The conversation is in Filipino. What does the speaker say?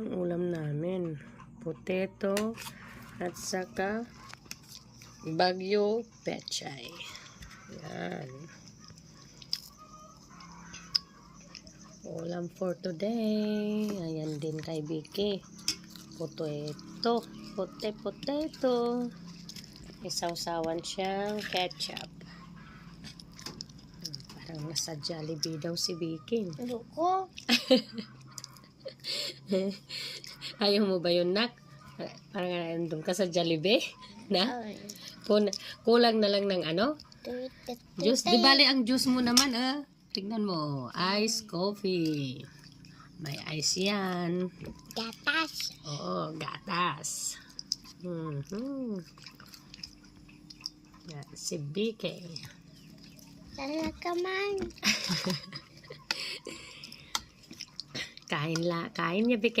Ang ulam namin, potato at saka Baguio pechay. Yan. Ulam for today. Ayan din kay Vicky. Potato. Potato. Isawsawan siyang ketchup. Parang nasa Jollibee daw si Vicky. Loko. Ayaw mo ba yun, nak? Parang nandun ka sa Jollibee? Na? Ay. Kulang na lang ng ano? Juice. Di bali ang juice mo naman, ah. Tignan mo. Ice coffee. May ice yan. Gatas. Oo, gatas. Yan, si BK. Talaga man. Kain niya, BK.